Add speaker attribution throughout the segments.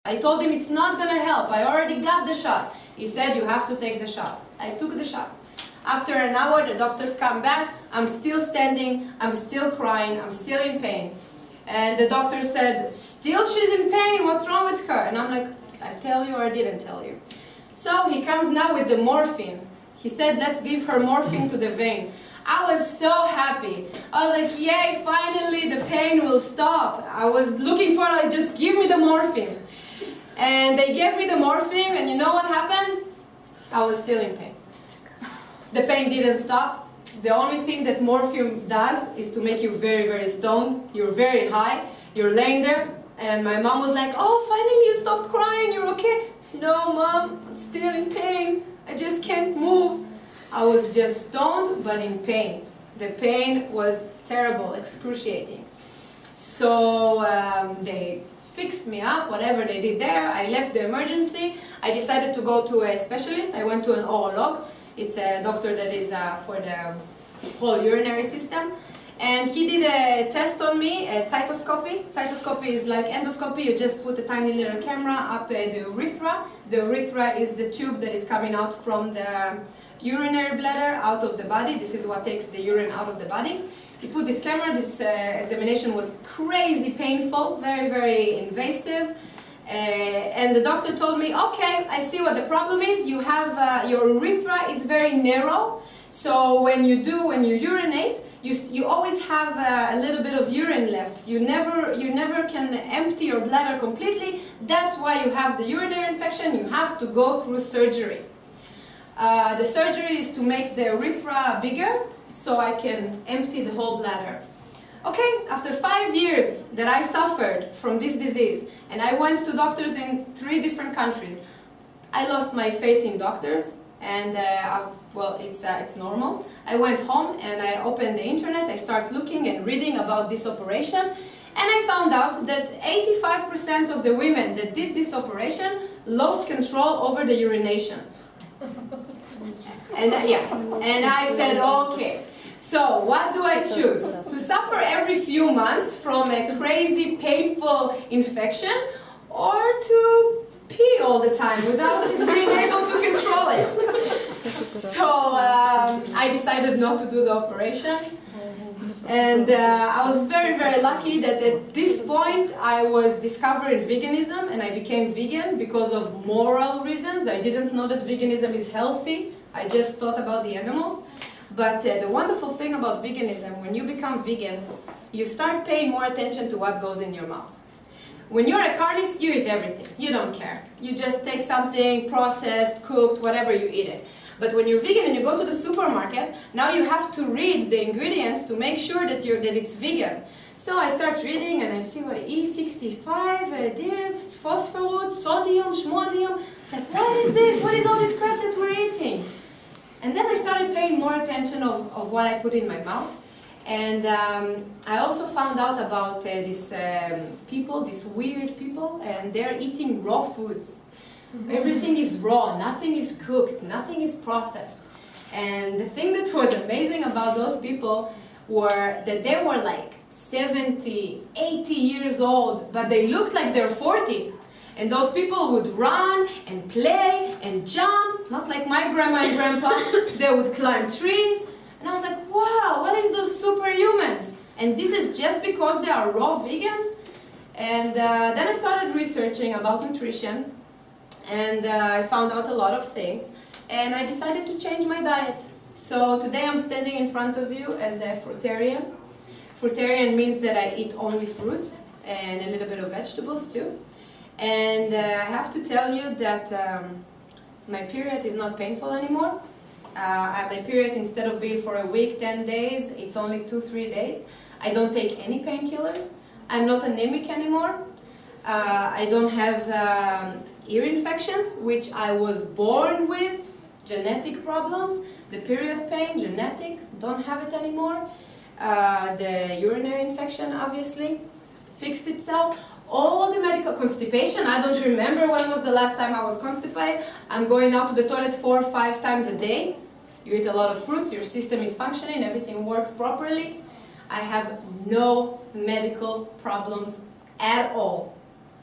Speaker 1: I told him it's not going to help. I already got the shot. He said, you have to take the shot. I took the shot. After an hour, the doctors come back. I'm still standing. I'm still crying. I'm still in pain. And the doctor said, still she's in pain. What's wrong with her? And I'm like, I tell you or I didn't tell you. So he comes now with the morphine. He said, let's give her morphine to the vein. I was so happy. I was like, yay, finally the pain will stop. I was looking for, like, just give me the morphine. And they gave me the morphine, and you know what happened? I was still in pain. The pain didn't stop. The only thing that morphine does is to make you very, very stoned. You're very high. You're laying there. And my mom was like, oh, finally you stopped crying. You're okay. No, Mom, I'm still in pain. I just can't move. I was just stoned, but in pain. The pain was terrible, excruciating. So they fixed me up, whatever they did there. I left the emergency. I decided to go to a specialist. I went to an urolog. It's a doctor that is for the whole urinary system. And he did a test on me, a cytoscopy. Cytoscopy is like endoscopy. You just put a tiny little camera up the urethra. The urethra is the tube that is coming out from the urinary bladder out of the body. This is what takes the urine out of the body. He put this camera. This examination was crazy painful, very, very invasive. And the doctor told me, okay, I see what the problem is. You have, your urethra is very narrow. So when you urinate, you always have a little bit of urine left. You never can empty your bladder completely. That's why you have the urinary infection. You have to go through surgery. The surgery is to make the urethra bigger so I can empty the whole bladder. Okay, after 5 years that I suffered from this disease, and I went to doctors in 3 different countries, I lost my faith in doctors, and well, it's normal. I went home and I opened the internet. I started looking and reading about this operation, and I found out that 85% of the women that did this operation lost control over the urination. And and I said, okay, so what do I choose? To suffer every few months from a crazy, painful infection, or to pee all the time without being able to control it? So I decided not to do the operation. And I was very, very lucky that at this point I was discovering veganism, and I became vegan because of moral reasons. I didn't know that veganism is healthy. I just thought about the animals. But the wonderful thing about veganism, when you become vegan, you start paying more attention to what goes in your mouth. When you're a carnist, you eat everything. You don't care. You just take something processed, cooked, whatever, you eat it. But when you're vegan and you go to the supermarket, now you have to read the ingredients to make sure that it's vegan. So I start reading and I see what E65, divs, phosphorus, sodium, schmodium. It's like, what is this? What is all this crap that we're eating? And then I started paying more attention of what I put in my mouth. And I also found out about these people, these weird people, and they're eating raw foods. Everything is raw, nothing is cooked, nothing is processed. And the thing that was amazing about those people were that they were like 70, 80 years old, but they looked like they're 40. And those people would run and play and jump, not like my grandma and grandpa. They would climb trees. And I was like, wow, what is those superhumans? And this is just because they are raw vegans? And then I started researching about nutrition. And I found out a lot of things. And I decided to change my diet. So today I'm standing in front of you as a fruitarian. Fruitarian means that I eat only fruits and a little bit of vegetables too. And I have to tell you that my period is not painful anymore. My period, instead of being for a week, 10 days, it's only 2-3 days. I don't take any painkillers. I'm not anemic anymore. I don't have ear infections, which I was born with, genetic problems. The period pain, genetic, don't have it anymore. The urinary infection, obviously, fixed itself. All the medical constipation, I don't remember when was the last time I was constipated. I'm going out to the toilet 4 or 5 times a day. You eat a lot of fruits, your system is functioning, everything works properly. I have no medical problems at all.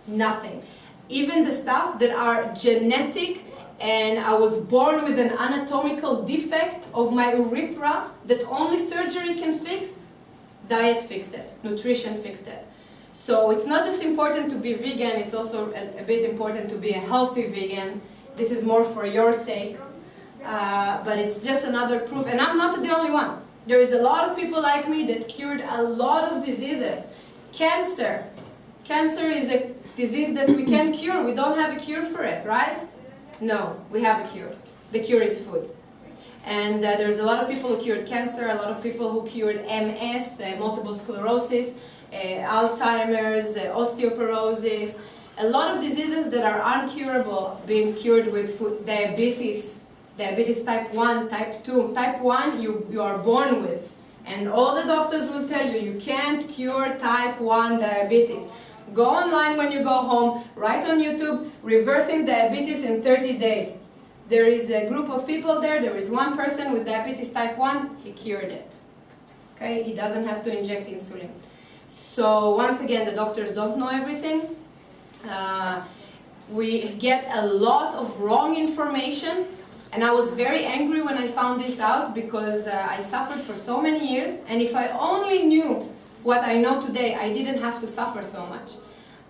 Speaker 1: Nothing. even the stuff that are genetic, and I was born with an anatomical defect of my urethra that only surgery can fix, diet fixed it, nutrition fixed it. So it's not just important to be vegan, it's also a bit important to be a healthy vegan. This is more for your sake, but it's just another proof, and I'm not the only one. There is a lot of people like me that cured a lot of diseases. Cancer. Cancer is a disease that we can't cure. We don't have a cure for it, right? No, we have a cure. The cure is food. And there's a lot of people who cured cancer, a lot of people who cured MS, multiple sclerosis, Alzheimer's, osteoporosis, a lot of diseases that are uncurable being cured with food. Diabetes, diabetes type 1, type 2. Type 1 you are born with. And all the doctors will tell you, you can't cure type 1 diabetes. Go online when you go home, write on YouTube, reversing diabetes in 30 days. There is a group of people there is one person with diabetes type 1, he cured it. Okay, he doesn't have to inject insulin. So once again, the doctors don't know everything. We get a lot of wrong information, and I was very angry when I found this out because I suffered for so many years, and if I only knew what I know today, I didn't have to suffer so much.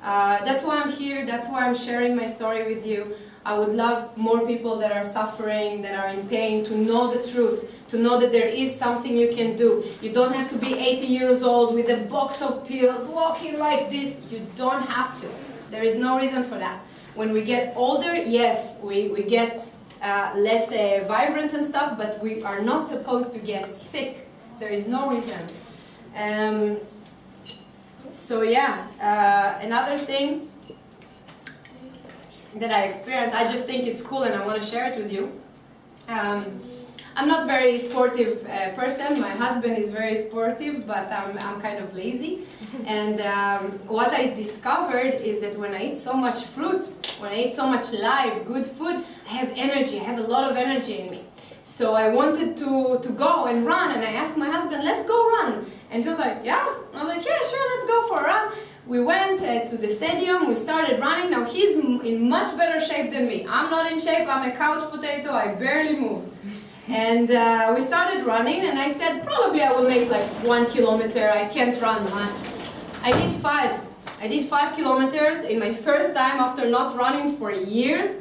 Speaker 1: That's why I'm here, that's why I'm sharing my story with you. I would love more people that are suffering, that are in pain, to know the truth, to know that there is something you can do. You don't have to be 80 years old with a box of pills, walking like this. You don't have to. There is no reason for that. When we get older, yes, we get less vibrant and stuff, but we are not supposed to get sick. There is no reason. So yeah, another thing that I experienced, I just think it's cool and I want to share it with you. I'm not very sportive person. My husband is very sportive, but I'm kind of lazy. And what I discovered is that when I eat so much fruits, when I eat so much live, good food, I have energy. I have a lot of energy in me. So I wanted to go and run, and I asked my husband, let's go run. And he was like, yeah? I was like, yeah, sure, let's go for a run. We went to the stadium, we started running. Now he's in much better shape than me. I'm not in shape, I'm a couch potato, I barely move. And we started running, and I said, probably I will make like 1 kilometer, I can't run much. I did 5. I did 5 kilometers in my first time after not running for years.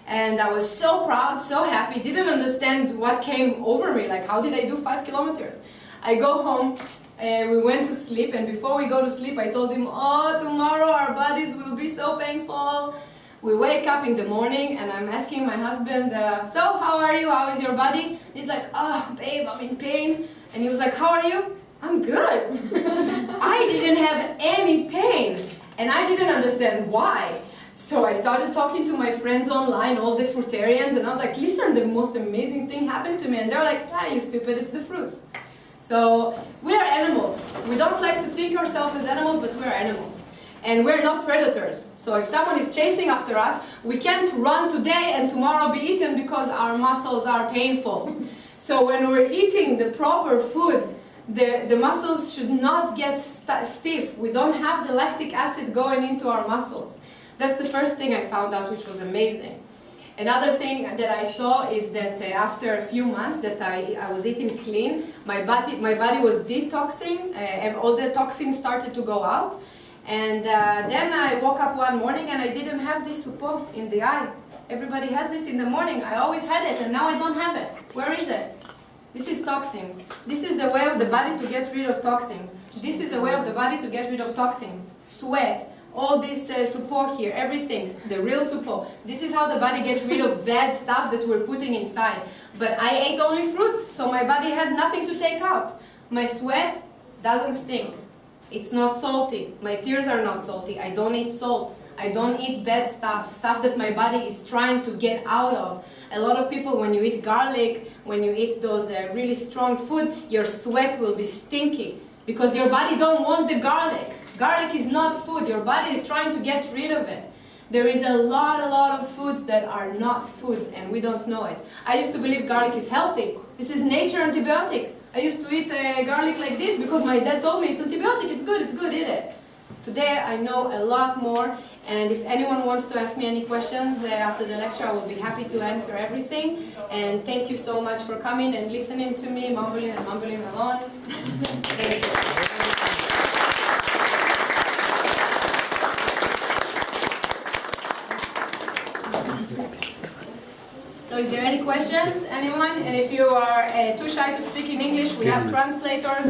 Speaker 1: And I was so proud, so happy, didn't understand what came over me, like how did I do 5 kilometers? I go home, we went to sleep, and before we go to sleep I told him, oh, tomorrow our bodies will be so painful. We wake up in the morning and I'm asking my husband, so how are you, how is your body? He's like, oh babe, I'm in pain. And he was like, how are you? I'm good. I didn't have any pain, and I didn't understand why. So I started talking to my friends online, all the fruitarians, and I was like, listen, the most amazing thing happened to me. And they're like, ah, you stupid, it's the fruits. So we are animals. We don't like to think ourselves as animals, but we are animals. And we're not predators. So if someone is chasing after us, we can't run today and tomorrow be eaten because our muscles are painful. So when we're eating the proper food, the muscles should not get stiff. We don't have the lactic acid going into our muscles. That's the first thing I found out, which was amazing. Another thing that I saw is that after a few months that I was eating clean, my body was detoxing, and all the toxins started to go out. And then I woke up one morning and I didn't have this support in the eye. Everybody has this in the morning. I always had it, and now I don't have it. Where is it? This is toxins. This is the way of the body to get rid of toxins. This is a way of the body to get rid of toxins. Sweat. All this support here, everything, the real support. This is how the body gets rid of bad stuff that we're putting inside. But I ate only fruits, so my body had nothing to take out. My sweat doesn't stink. It's not salty. My tears are not salty. I don't eat salt. I don't eat bad stuff, stuff that my body is trying to get out of. A lot of people, when you eat garlic, when you eat those really strong food, your sweat will be stinky because your body don't want the garlic. Garlic is not food. Your body is trying to get rid of it. There is a lot of foods that are not foods, and we don't know it. I used to believe garlic is healthy. This is nature antibiotic. I used to eat garlic like this because my dad told me it's antibiotic, it's good, eat it. today I know a lot more, and if anyone wants to ask me any questions after the lecture, I will be happy to answer everything. And thank you so much for coming and listening to me, mumbling and mumbling along. Thank you. So is there any questions, anyone? And if you are too shy to speak in English, we have translators.